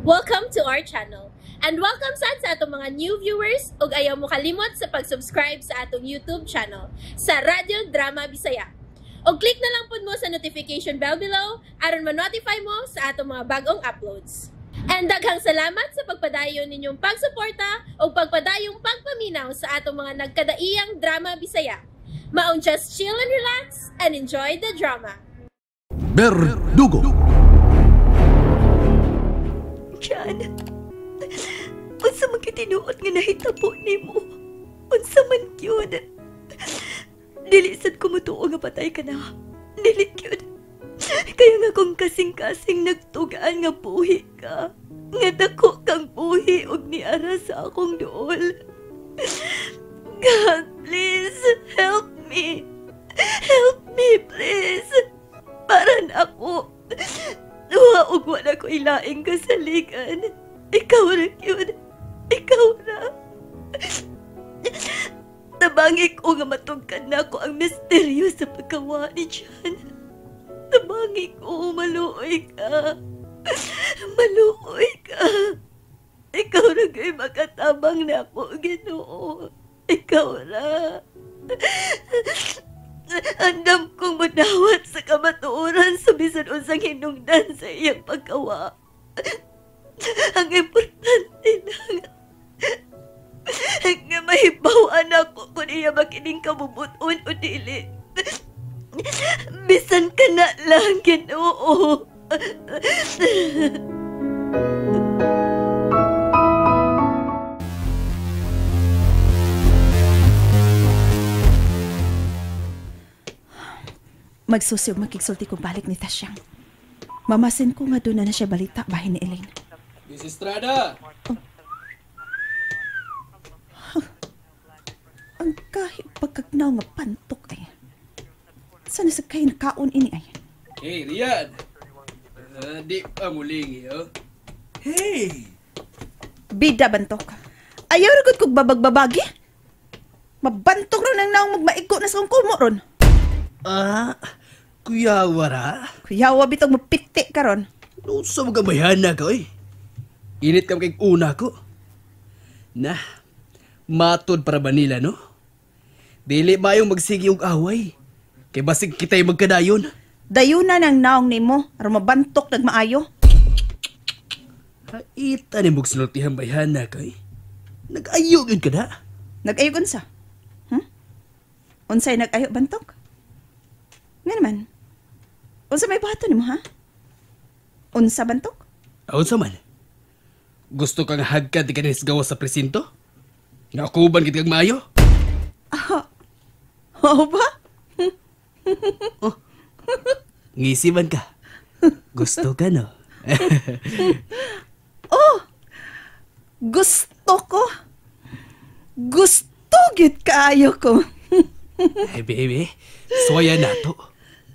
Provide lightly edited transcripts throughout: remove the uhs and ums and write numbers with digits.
Welcome to our channel. And welcome sa atong mga new viewers ug ayaw mo kalimot sa pag-subscribe sa atong YouTube channel sa Radio Drama Bisaya. O click na lang pud mo sa notification bell below aron ma-notify mo sa atong mga bagong uploads. And daghang salamat sa pagpadayon ninyong pagsuporta o pagpadayong pagpaminaw sa atong mga nagkadaiyang Drama Bisaya. Maong just chill and relax and enjoy the drama. Berdugo. Jan, unsa man kitinuot nga nahitabo nimo? Unsa man gyud? Dili sad ko mutuo nga patay ka na. Dili gyud. Kaya nga kung kasing-kasing nagtugaan nga buhi ka, nga dako kang buhi ug niara sa akong duol. God, please help me. Help me, please. Para na ako. Duha ug wala ko ilaing kasaligan. Ikaw ra yun. Ikaw ra. Nabangi ko nga matugkan na ko ang misteryo sa pagkawa ni Jan. Nabangi ko maluoy ka. Maluoy ka. Ikaw ra kay makatabang na ako, Ginoo. Ikaw ra. Andam kong madawat sa kamatuoran sa bisan unsang hinungdan sa iyang pagkawa. Ang importante lang nga mahibawan ako kung iya makining kabubuton o dili. Bisan ka na lang, Ginoo. Magsusi ug makigsulti kong balik ni Tasyang. Mamasin ko nga doon na siya balita bahin ni Elaine. Miss Estrada! Ang kahit pagkagnaw nga pantok ay. Sana sa kayo nakaon ini ay. Hey, Rian! Di pa muling iyo. Hey! Bida bantok. Ayaw ragod kog babagbabagi. Mabantok ron ang naong magmaiko na sa kong kumo ron. Kuya Wara? Kuyawa bitong mapiti ka ron. Noon sa mga bayana ka, oy. Init ka kay una ko. Na, matod para ba nila, no? Dili ba yung magsigi og away? Kay basig kita'y magkadayon. Dayuna ng naong nimo, aron mabantok nagmaayo. Haita ni mong sinultihan bayana ka, eh. Nag-ayo yun ka na. Nag-ayo unsa? Unsay nag-ayo bantok? Nga naman. Unsa may bato nimo, ha? Unsa bantok? Unsa man? Gusto kang hagkad di ka gawa sa presinto? Nakuban kita kag maayo? Oo ba? Ngisiman ka. Gusto ka, no? Gusto ko. Gusto gid kaayo ko. Hey, baby. Soya na to.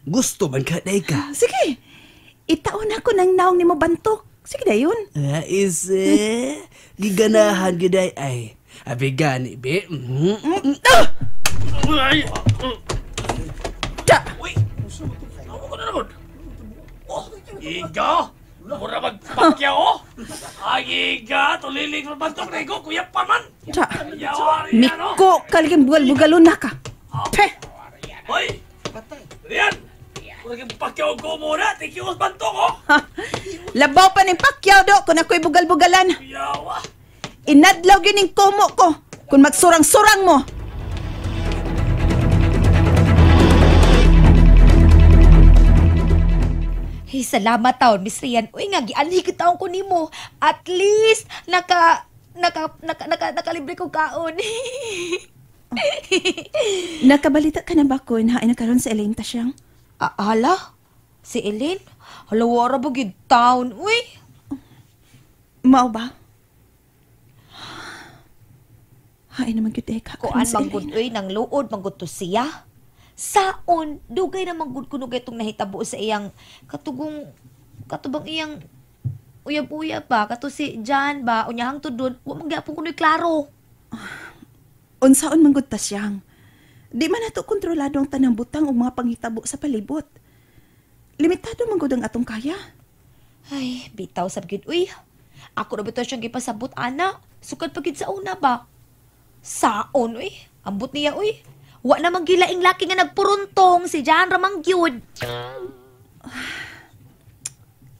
Gusto man ka, day ka. Sige. Itaon ako ng naong nimo bantok. Sige dayon. Giganahan giday ay. Abigani, be. Ay! Da! Uy! Ano ka na naman? Iga! Mura magpakya, oh! Ay, Iga! Tuliling mabantok na ikaw, kuya pa man! Da! Miko, kaliging bugal-bugalon na ka. Peh! Hoy! Rian! Mura kang pakyaw ko muna! Thank you, bantok, oh! Labaw pa ng pakyaw do kung ako'y bugal-bugalan. Yawa! Inadlaw yun yung kumo ko kung magsurang-surang mo. Hey, salamat taon, Miss Rian. Uy nga, gialigid taon ko nimo. At least, nakalibre ko kaon. Nakabalita ka na ba ko na nakaroon sa Elaine Tasyang? Hala? Si Elaine? Hala, wara ba gid taon? Uy! Mao ba? Hain naman yun ka. Kuan manggod, uy, nang luod, manggod to siya. Saon, dugay na manggod kuno itong nahitabo sa iyang katubang iyang uyab-uyab ba? Kato si Jan ba? Unyahang to doon, huwag magyapong kuno'y klaro. Unsaon manggod Tasyang? Di man nato kontrolado ang tanang butang o mga panghitabo sa palibot. Limitado manggod ang atong kaya. Ay, bitaw sabgid uy. Ako na ba ito siyang ipasabot, ana? Sukad pagid sa una ba? Saon, uy. Ambot niya, uy. Wa namang gilaing laki nga nagpuruntong si Jan Ramangyud.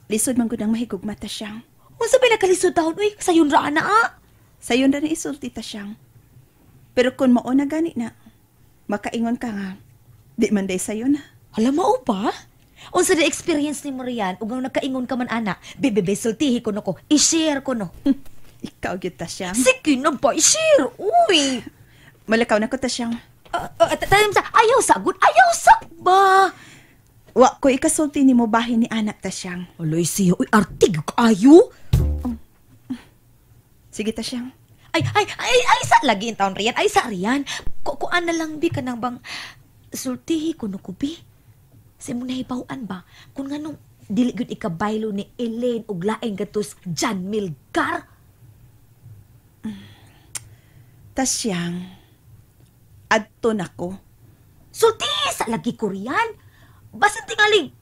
Lisod man gud ang mahigugma ta siyang. Unsa ba nakalisod taon, uy? Sayon ra ana, ah. Sayon ra na isulti ta siyang. Pero kung mao na gani na, makaingon ka nga, di man day sayo na. Alam mo ba? Unsa na experience ni Marian, ug ang nakaingon ka man ana, bebe sultihi ko no ko, i-share ko no. Ikaw gyud ta siyang. Sige na ba, i-share, uy. Malakaw na ko ta siyang. Tayo sa, ayaw sagod, ayaw sa ba? Wa ko ikasulti ni mo bahin ni anak ta siyang. Aloy siya, uy, artig ayo. Sige ta siyang. Ay, sa lagi in taon riyan, ay sa riyan. Kuan na lang bi ka nang bang sultihi ko no kubi. Sa mo nahibawan ba, kung nga nung dili gud ikabaylo ni Elaine ug laing gatos John Milgar. Ta siyang. Adto nako. Sultihi sa lagi ko riyan. Basin tingaling.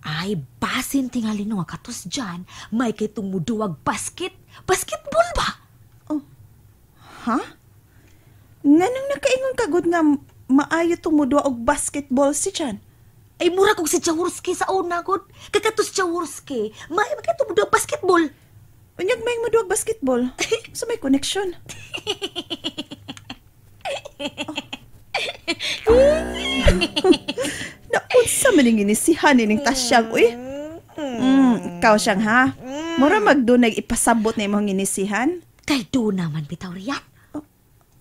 Ay, basin tingaling no nga katos dyan, may kay tumuduwag basketball ba? Ha? Nganong nakaingon ka gud nga maayo tumudwa og basketball si Chan? Ay, mura kong si Jaworski sa una, god. Kakatos Jaworski, may tumuduwag basketball. Unyag may muduwag basketball. So may connection. Naunsa man ning inisihan ning tasyang, uy. Ikaw siyang ha. Mura magdunay ipasabot na imong inisihan. Kay do naman bitaw riyan.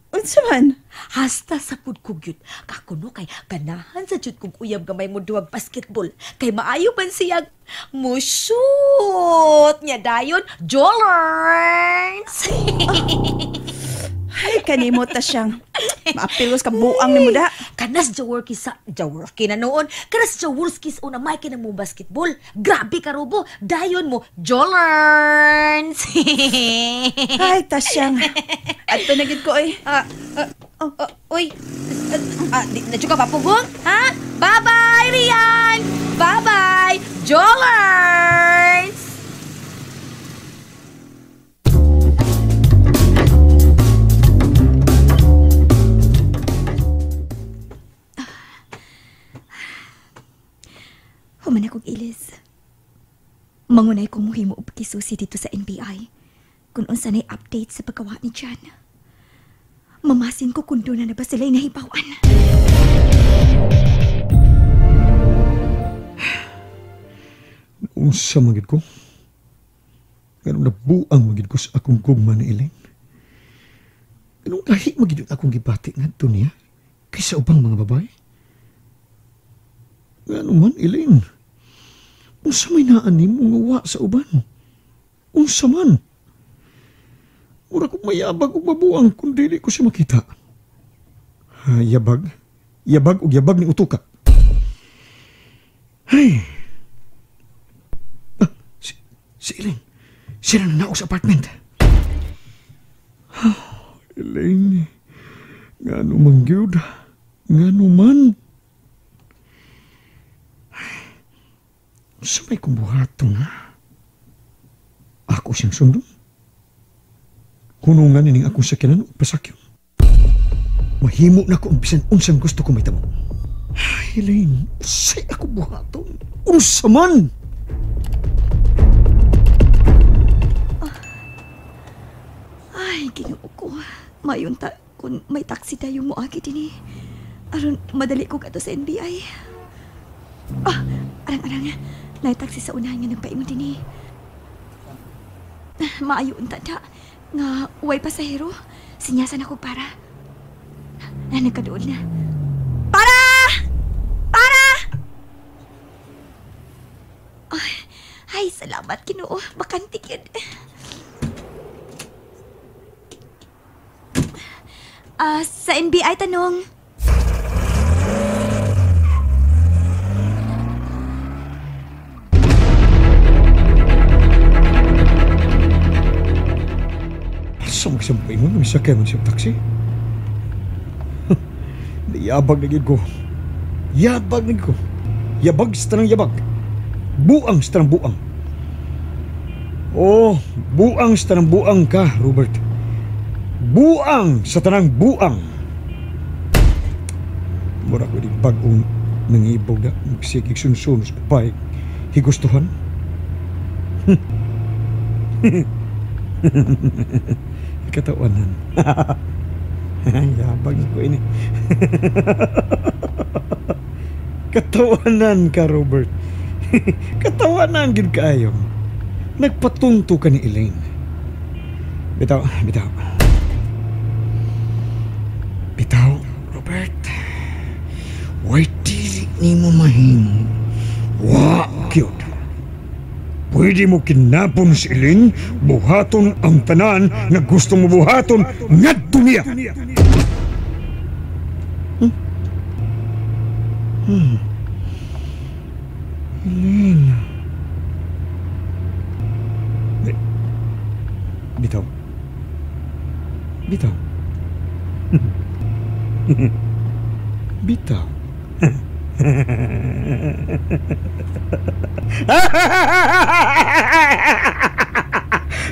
Unsa man? Hasta sa pud kugyut. Kakuno kay ganahan sa jud kog uyab gamay mo duwag basketball. Kay maayo man siyag mushoot nya dayon Jollards. Ay, kanimo ta siyang. Maapilos ka buang ni mo da. Kanas Jaworski na noon. Kanas Jaworski sa una may kinang mo basketball. Grabe ka robo. Dayon mo Jollards. Ay, ta siyang. Adto na gid ko, oy. Uy, nadyo ka pa pugong? Ha? Bye-bye, Rian! Bye-bye, Jollards! Human akong ilis. Mangunay kong muhimo og pakisusi dito sa NBI kung unsa na'y update sa paggawa ni Jan. Mamasin ko kung doon na ba sila'y nahibawan. Unsa magid ko? Ganun nabuang magid ko sa akong gugma ni Elaine. Ganun lahi magid akong gibati ngadto niya kaysa ubang mga babae. Ganun man, Elaine. Unsa may naanim mo nga wa sa uban? Unsa man? Mura kong mayabag o mabuang kung dili ko siya makita. Yabag? Yabag o yabag ni utuka? Ay! Si Elaine. Siya na naog sa apartment. Elaine. Ngano man gyud? Ngano man? Sa may kumbuhaton ha? Ako siyang sundon. Hunungan nining akong sakyanan o pasakyon. Mahimo na ko ang bisan unsang gusto ko may tamo. Ay, Elaine, say ako buhaton. Unsa man! Ay, ginoo ko. Mayon ta kung may taxi tayo mo agi din eh. Aron, madali ko ka to sa NBI. Arang-arang. May taxi sa unahan nga nagpaingon din eh. Maayon ta da. Nga, uway pasahero. Sinyasan ako para. Nagkadoon na. Para! Ay, salamat, Ginoo. Bakantik yun. Sa NBI tanong. Asa magsampay mo? Misakay mo siya taxi? Yabag na gid ko. Yabag na gid ko. Yabag sa tanang yabag. Buang sa tanang buang. Oh, buang sa tanang buang ka, Robert. Buang sa tanang buang. Mura ko di bagong nangibog na magsigig sunsun sa papay. Higustuhan? Katawanan. Yabang ko ini. Katawanan ka, Robert. Katawanan gid kaayo. Nagpatunto ka ni Elaine. Bitaw. Bitaw, Robert. Why dili ni mo mahimo? Wa, cute. Pwede mo kinapon si Elaine, buhaton ang tanan na gusto mo buhaton ngadto niya. Elaine. Bitaw. Bitaw.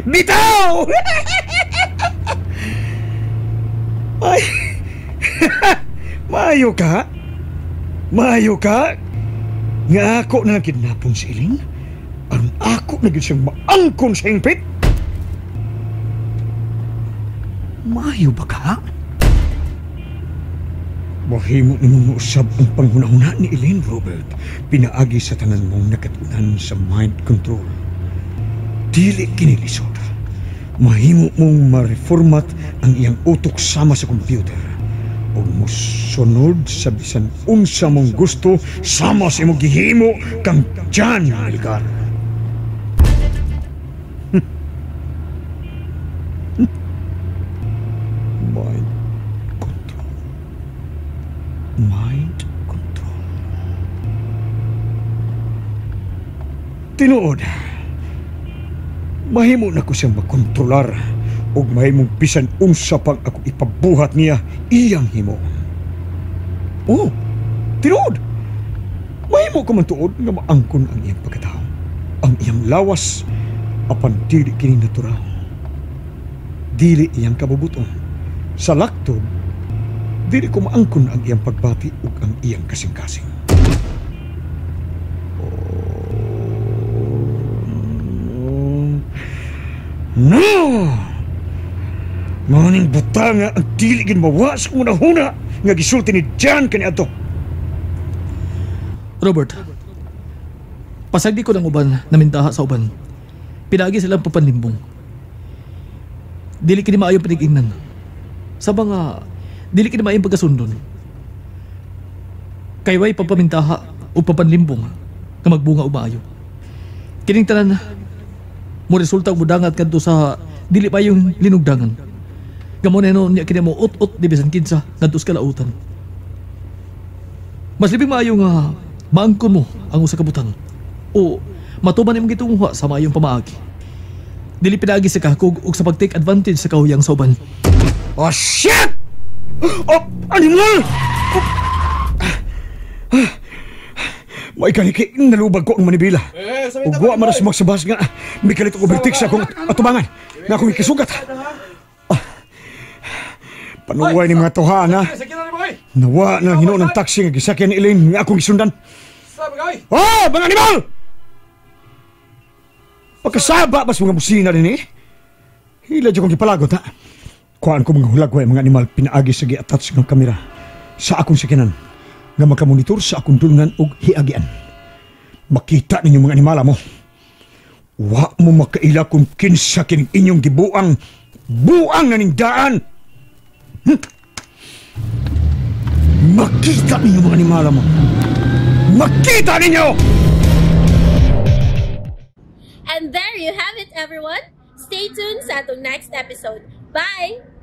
Bitaw! Ay. Maayo ka? Nga ako na kidnapon si Elaine? Aron ako na siyang maangkon sa hingpit? Maayo ba ka? Mahimo ni mong usab ang panghunahuna ni Elaine, Robert. Pinaagi sa tanan mong nakatunan sa mind control. Dili kinilisod. Mahimo mong ma-reformat ang iyang utok sama sa computer. O musunod sa bisan unsa mong gusto sama sa imong gihimo kang John Melgar. Mind control. Tinuod, mahimo na ko siyang makontrolar o mahimong bisan unsa pang ako ipabuhat niya iyang himo. Oh, tinuod, mahimo ko man tuod nga maangkon ang iyang pagkatao, ang iyang lawas, apan dili kini natural. Dili iyang kabubuton. Sa laktod, dili ko maangkon ang iyang pagbati ug ang iyang kasing-kasing. No! Maning butanga ang dili gid mawa sa una-huna nga gisulti ni John kaniadto. Robert, pasagdi ko ng uban na mintaha sa uban. Pinaagi silang papanlimbong. Dili kini maayo panigingnan. Saba nga, dili kini maayong pagkasundon. Kayway papamintaha o papanlimbong nga magbunga o maayo. Kining tanan, mo resulta ang mudangat kadto sa dili pa yung linugdangan. Gamo na niya kini mo ut-ut di bisan kinsa kadto sa kalautan. Mas libing maayo nga maangkon mo ang usa ka butang o matuman imong gitunguha sa maayong pamaagi. Dili pinaagi sa kakog ug sa pag-take advantage sa kahuyang sa uban. Oh shit! Oh, animal! May kaniki, nalubag ko ang manibila. Ugwa maras magsabas nga. May kalit ko bertik sa akong atubangan. Nga akong ikisugat. Panuway ni mga tuha nga. Nawa na hino ng taxi nga gisakyan ni Elaine nga akong isundan. Oh, mga animal! Pagkasaba bas mga busina din eh. Hila dyan kong gipalagot ha. Kuhaan ko mga hulagway mga animal pinaagi sa gi-attach ng kamera sa akong sakyanan nga makamonitor sa akong dulngan og hiagian. Makita ninyo mga animala mo. Wa mo makaila kung kinsa kining inyong gibuang buang na ning daan. Makita ninyo mga animala mo. Makita ninyo! And there you have it, everyone. Stay tuned sa atong next episode. Bye!